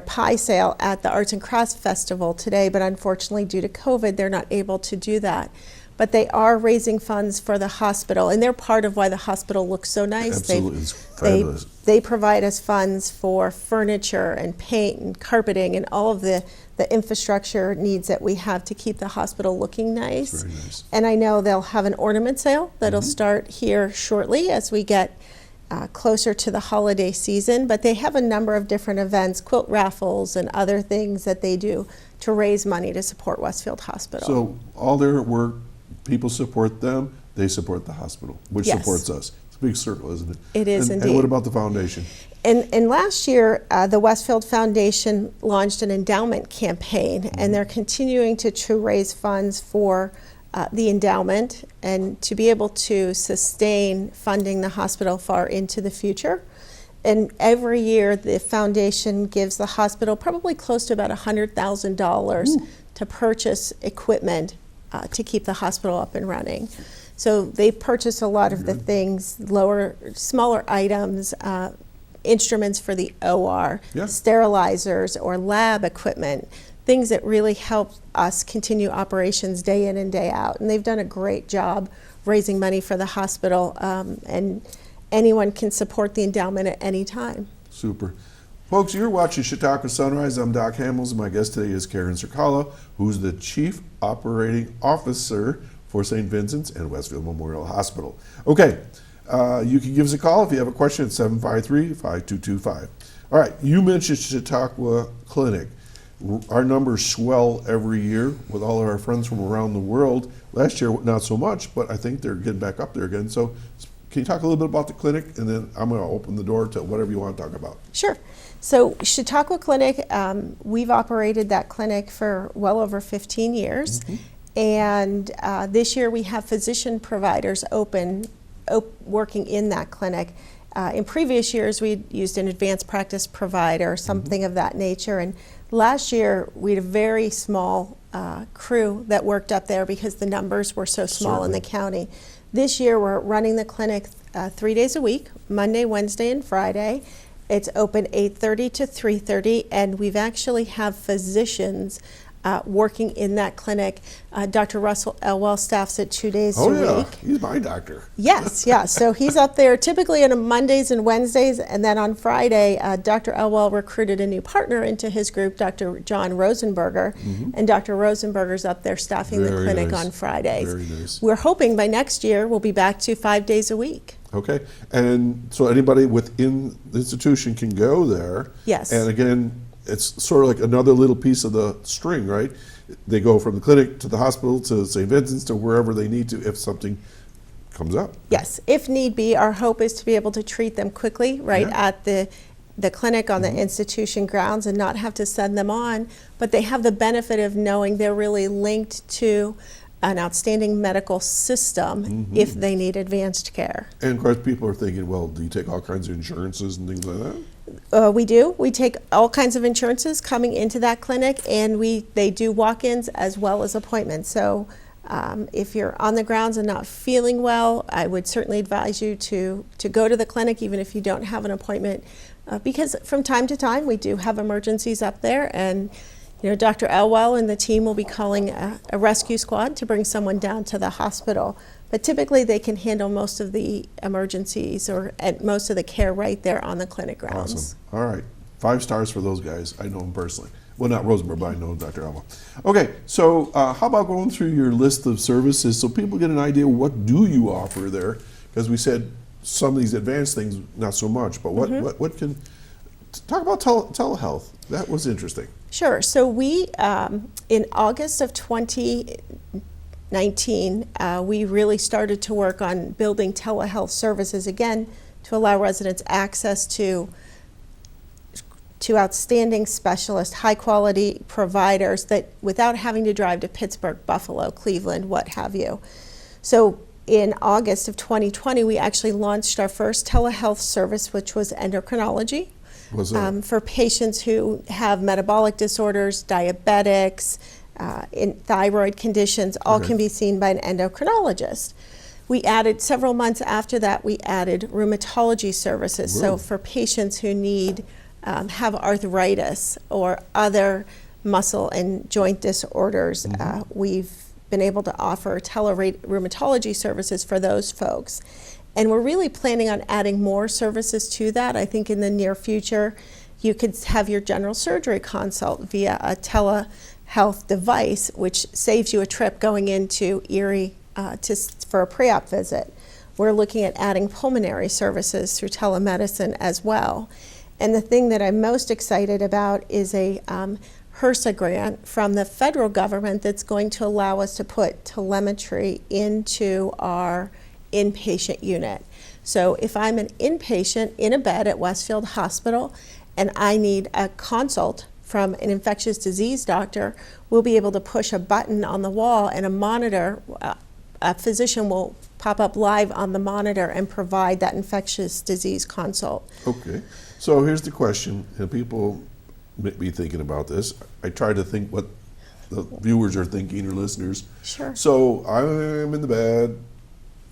pie sale at the Arts and Crafts Festival today, but unfortunately, due to COVID, they're not able to do that. but they are raising funds for the hospital, and they're part of why the hospital looks so nice. Absolutely, it's fabulous. They provide us funds for furniture and paint and carpeting and all of the infrastructure needs that we have to keep the hospital looking nice. Very nice. And I know they'll have an ornament sale that'll start here shortly as we get closer to the holiday season, but they have a number of different events, quilt raffles and other things that they do to raise money to support Westfield Hospital. So all their work, people support them, they support the hospital, which Yes. supports us. It's a big circle, isn't it? It is And indeed. what about the foundation? And last year, the Westfield Foundation launched an endowment campaign, and they're continuing to raise funds for the endowment and to be able to sustain funding the hospital far into the future. And every year, the foundation gives the hospital probably close to about $100,000 to purchase equipment to keep the hospital up and running. So they purchase a lot of the things, smaller items, instruments for the OR, Yeah. sterilizers or lab equipment, things that really help us continue operations day in and day out. And they've done a great job raising money for the hospital, and anyone can support the endowment at any time. Super. Folks, you're watching Chautauqua Sunrise. I'm Doc Hamels. My guest today is Karen Surkala, who's the Chief Operating Officer for St. Vincent's and Westfield Memorial Hospital. Okay, you can give us a call if you have a question at 753-5225. All right, you mentioned Chautauqua Clinic. Our numbers swell every year with all of our friends from around the world. Last year, not so much, but I think they're getting back up there again. So can you talk a little bit about the clinic, and then I'm going to open the door to whatever you want to talk about. Sure. So Chautauqua Clinic, we've operated that clinic for well over 15 years. And this year we have physician providers working in that clinic. In previous years, we used an advanced practice provider, something of that nature. And last year, we had a very small crew that worked up there because the numbers were so small in the county. This year, we're running the clinic 3 days a week, Monday, Wednesday, and Friday. It's open 8:30 to 3:30, and we've actually have physicians working in that clinic. Dr. Russell Elwell staffs it 2 days a week. He's my doctor. Yes, yeah. So he's up there typically on Mondays and Wednesdays, and then on Friday, Dr. Elwell recruited a new partner into his group, Dr. John Rosenberger, and Dr. Rosenberger's up there staffing the Very clinic nice. on Fridays. Very nice. We're hoping by next year we'll be back to 5 days a week. Okay, and so anybody within the institution can go there. Yes. And again, it's sort of like another little piece of the string, right? They go from the clinic to the hospital to St. Vincent's to wherever they need to if something comes up. Yes, if need be, our hope is to be able to treat them quickly at the clinic on the institution grounds and not have to send them on, but they have the benefit of knowing they're really linked to an outstanding medical system if they need advanced care. And of course, people are thinking, well, do you take all kinds of insurances and things like that? We do. We take all kinds of insurances coming into that clinic, and they do walk-ins as well as appointments. So if you're on the grounds and not feeling well, I would certainly advise you to go to the clinic even if you don't have an appointment, because from time to time we do have emergencies up there, and Dr. Elwell and the team will be calling a rescue squad to bring someone down to the hospital. But typically they can handle most of the emergencies or most of the care right there on the clinic grounds. Awesome. All right. 5 stars for those guys. I know them personally. Well, not Rosenberg, but I know Dr. Elwell. Okay, so how about going through your list of services so people get an idea what do you offer there? Because we said some of these advanced things, not so much, but what can, talk about telehealth. That was interesting. Sure. So we, in August of 2019, we really started to work on building telehealth services again to allow residents access to outstanding specialists, high quality providers that without having to drive to Pittsburgh, Buffalo, Cleveland, what have you. So in August of 2020, we actually launched our first telehealth service, which was endocrinology. What's that? For patients who have metabolic disorders, diabetics, in thyroid conditions, all can be seen by an endocrinologist. We added, several months after that, we added rheumatology services. Whoa. So for patients who have arthritis or other muscle and joint disorders, we've been able to offer telerheumatology services for those folks. And we're really planning on adding more services to that. I think in the near future, you could have your general surgery consult via a telehealth device, which saves you a trip going into Erie for a pre-op visit. We're looking at adding pulmonary services through telemedicine as well. And the thing that I'm most excited about is a HRSA grant from the federal government that's going to allow us to put telemetry into our inpatient unit. So if I'm an inpatient in a bed at Westfield Hospital and I need a consult from an infectious disease doctor, we'll be able to push a button on the wall and a monitor, a physician will pop up live on the monitor and provide that infectious disease consult. Okay, so here's the question, and people may be thinking about this. I try to think what the viewers are thinking or listeners. Sure. So I'm in the bed,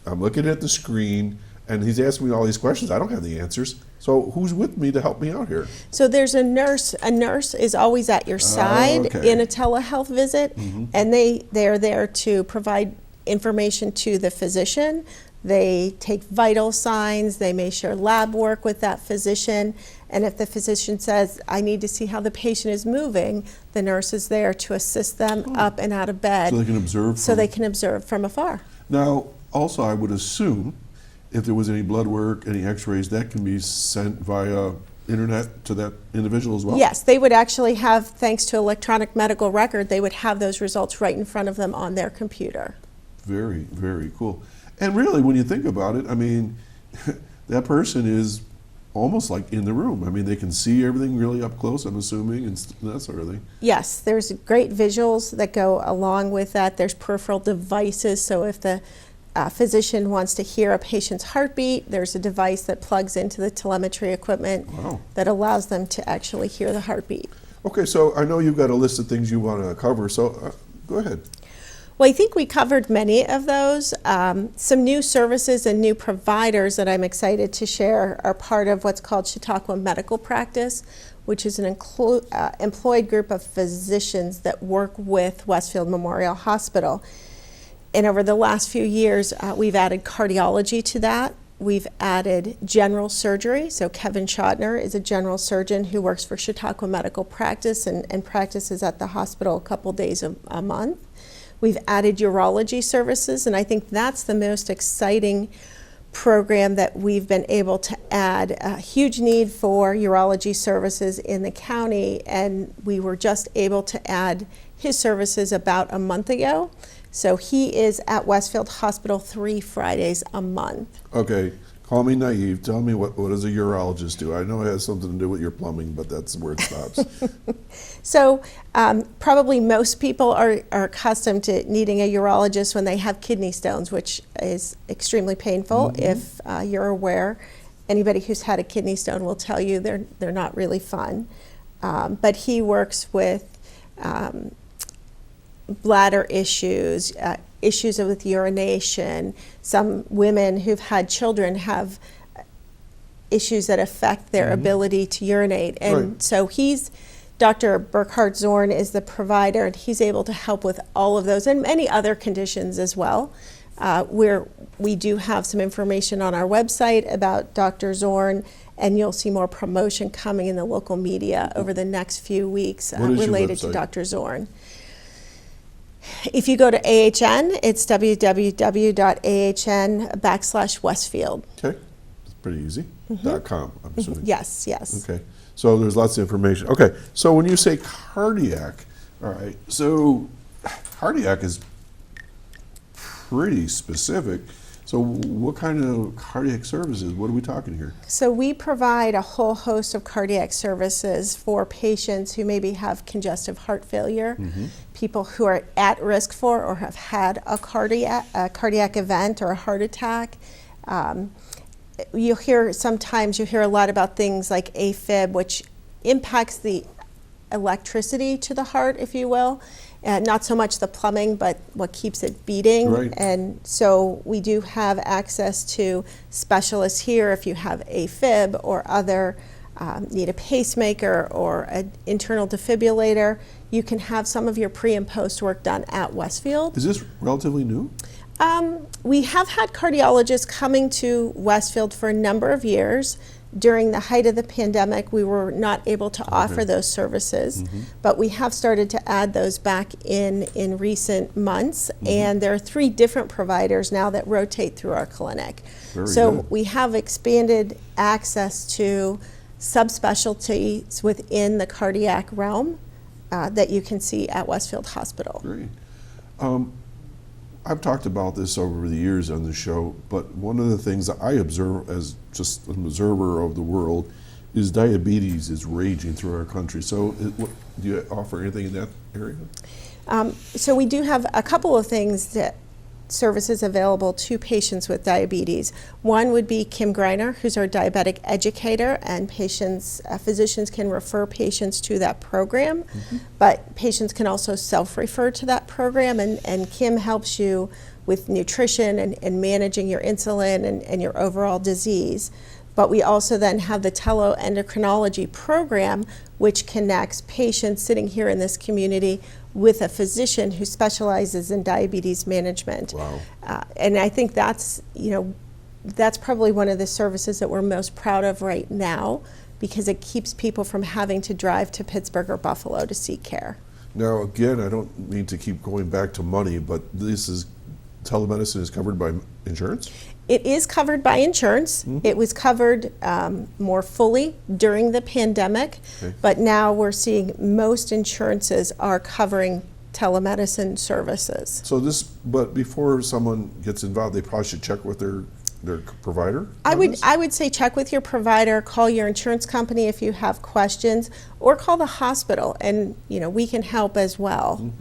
I'm looking at the screen, and he's asking me all these questions. I don't have the answers. So who's with me to help me out here? So there's a nurse. A nurse is always at your side okay. in a telehealth visit, and they're there to provide information to the physician. They take vital signs, they may share lab work with that physician, and if the physician says, I need to see how the patient is moving, the nurse is there to assist them up and out of bed. So they can observe So they can observe from afar. Now, also I would assume if there was any blood work, any x-rays, that can be sent via internet to that individual as well? Yes, they would actually have, thanks to electronic medical record, they would have those results right in front of them on their computer. Very, very cool. And really, when you think about it, I mean, that person is almost like in the room. I mean, they can see everything really up close, I'm assuming, and that sort of thing. Yes, there's great visuals that go along with that. There's peripheral devices, so if the physician wants to hear a patient's heartbeat, there's a device that plugs into the telemetry equipment that allows them to actually hear the heartbeat. Okay, so I know you've got a list of things you want to cover, so go ahead. Well, I think we covered many of those. Some new services and new providers that I'm excited to share are part of what's called Chautauqua Medical Practice, which is an employed group of physicians that work with Westfield Memorial Hospital. And over the last few years, we've added cardiology to that. We've added general surgery. So Kevin Schodner is a general surgeon who works for Chautauqua Medical Practice and practices at the hospital a couple days a month. We've added urology services, and I think that's the most exciting program that we've been able to add. A huge need for urology services in the county, and we were just able to add his services about a month ago. So he is at Westfield Hospital 3 Fridays a month. Okay, call me naive. Tell me what does a urologist do? I know it has something to do with your plumbing, but that's where it stops. So probably most people are accustomed to needing a urologist when they have kidney stones, which is extremely painful. If you're aware, anybody who's had a kidney stone will tell you they're not really fun. But he works with bladder issues, issues with urination. Some women who've had children have issues that affect their ability to urinate. And so Dr. Burkhard Zorn is the provider, and he's able to help with all of those and many other conditions as well. We do have some information on our website about Dr. Zorn, and you'll see more promotion coming in the local media over the next few weeks related to Dr. Zorn. If you go to AHN, it's www.ahn.com/Westfield. Okay, it's pretty easy. .com, I'm assuming. Yes. Okay, so there's lots of information. Okay, so when you say cardiac, all right, so cardiac is pretty specific. So what kind of cardiac services, what are we talking here? So we provide a whole host of cardiac services for patients who maybe have congestive heart failure, people who are at risk for or have had a cardiac event or a heart attack. Sometimes you hear a lot about things like AFib, which impacts the electricity to the heart, if you will. Not so much the plumbing, but what keeps it beating. Right. And so we do have access to specialists here if you have AFib or other, need a pacemaker or an internal defibrillator. you can have some of your pre and post work done at Westfield. Is this relatively new? We have had cardiologists coming to Westfield for a number of years. During the height of the pandemic, we were not able to offer those services, but we have started to add those back in recent months, and there are 3 different providers now that rotate through our clinic. Very so good. we have expanded access to subspecialties within the cardiac realm that you can see at Westfield Hospital. Great. I've talked about this over the years on the show, but one of the things that I observe as just an observer of the world is diabetes is raging through our country. So do you offer anything in that area? So we do have a couple of things that services available to patients with diabetes. One would be Kim Greiner, who's our diabetic educator, and physicians can refer patients to that program, but patients can also self-refer to that program, and Kim helps you with nutrition and managing your insulin and your overall disease. But we also then have the teleendocrinology program, which connects patients sitting here in this community with a physician who specializes in diabetes management. Wow. And I think that's probably one of the services that we're most proud of right now, because it keeps people from having to drive to Pittsburgh or Buffalo to seek care. Now, again, I don't mean to keep going back to money, but telemedicine is covered by insurance? It is covered by insurance. It was covered more fully during the pandemic, but now we're seeing most insurances are covering telemedicine services. So but before someone gets involved, they probably should check with their provider? I would say check with your provider, call your insurance company if you have questions, or call the hospital, and we can help as well.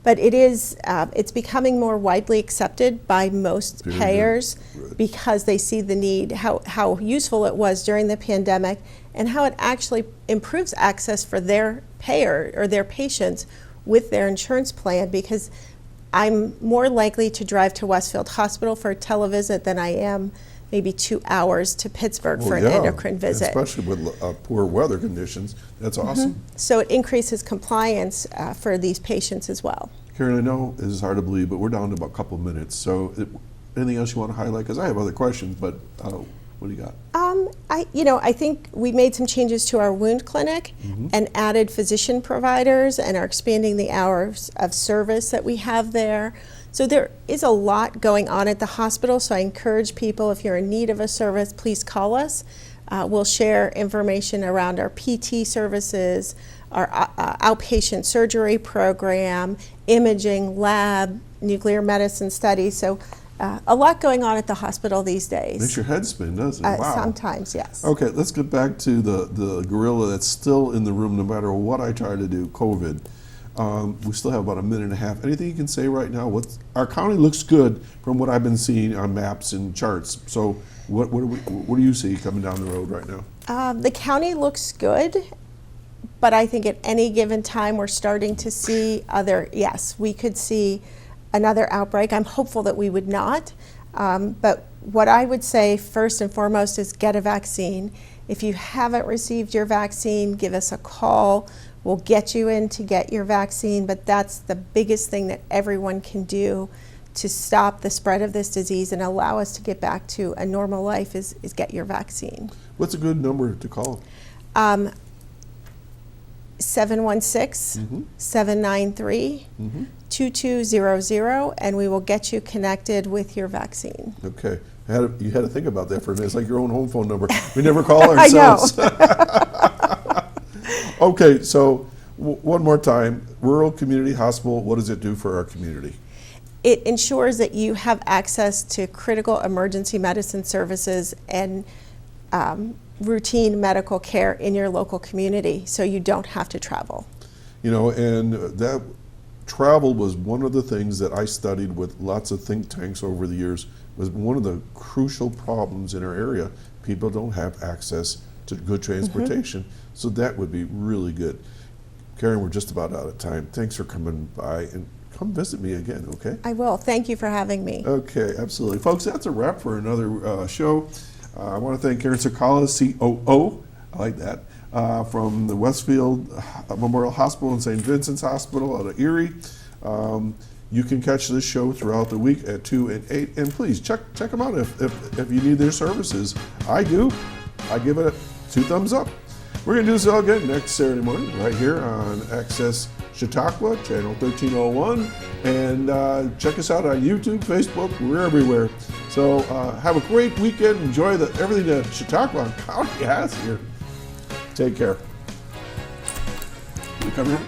But it's becoming more widely accepted by most payers because they see the need, how useful it was during the pandemic, and how it actually improves access for their payer or their patients with their insurance plan, because I'm more likely to drive to Westfield Hospital for a televisit than I am maybe 2 hours to Pittsburgh for an endocrine visit. Especially with poor weather conditions. That's awesome. So it increases compliance for these patients as well. Karen, I know this is hard to believe, but we're down to about a couple minutes. So anything else you want to highlight? Because I have other questions, but what do you got? I think we made some changes to our wound clinic and added physician providers and are expanding the hours of service that we have there. So there is a lot going on at the hospital, so I encourage people, if you're in need of a service, please call us. We'll share information around our PT services, our outpatient surgery program, imaging, lab, nuclear medicine studies. So a lot going on at the hospital these days. Makes your head spin, doesn't it? Wow. Sometimes, yes. Okay, let's get back to the gorilla that's still in the room no matter what I try to do, COVID. We still have about a minute and a half. Anything you can say right now? Our county looks good from what I've been seeing on maps and charts. So what do you see coming down the road right now? The county looks good, but I think at any given time we're starting to see we could see another outbreak. I'm hopeful that we would not, but what I would say first and foremost is get a vaccine. If you haven't received your vaccine, give us a call. We'll get you in to get your vaccine, but that's the biggest thing that everyone can do to stop the spread of this disease and allow us to get back to a normal life is get your vaccine. What's a good number to call? 716-793-2200, and we will get you connected with your vaccine. Okay. You had to think about that for a minute. It's like your own home phone number. We never call ourselves. I know. Okay, so one more time. Rural Community Hospital, what does it do for our community? It ensures that you have access to critical emergency medicine services and routine medical care in your local community, so you don't have to travel. And that travel was one of the things that I studied with lots of think tanks over the years, was one of the crucial problems in our area. People don't have access to good transportation, so that would be really good. Karen, we're just about out of time. Thanks for coming by, and come visit me again, okay? I will. Thank you for having me. Okay, absolutely. Folks, that's a wrap for another show. I want to thank Karen Surkala, COO, I like that, from the Westfield Memorial Hospital and St. Vincent's Hospital out of Erie. You can catch this show throughout the week at 2 and 8, and please check them out if you need their services. I do. I give it 2 thumbs up. We're going to do this all again next Saturday morning right here on Access Chautauqua, channel 1301, and check us out on YouTube, Facebook. We're everywhere. So have a great weekend. Enjoy everything that Chautauqua County has here. Take care. You come here?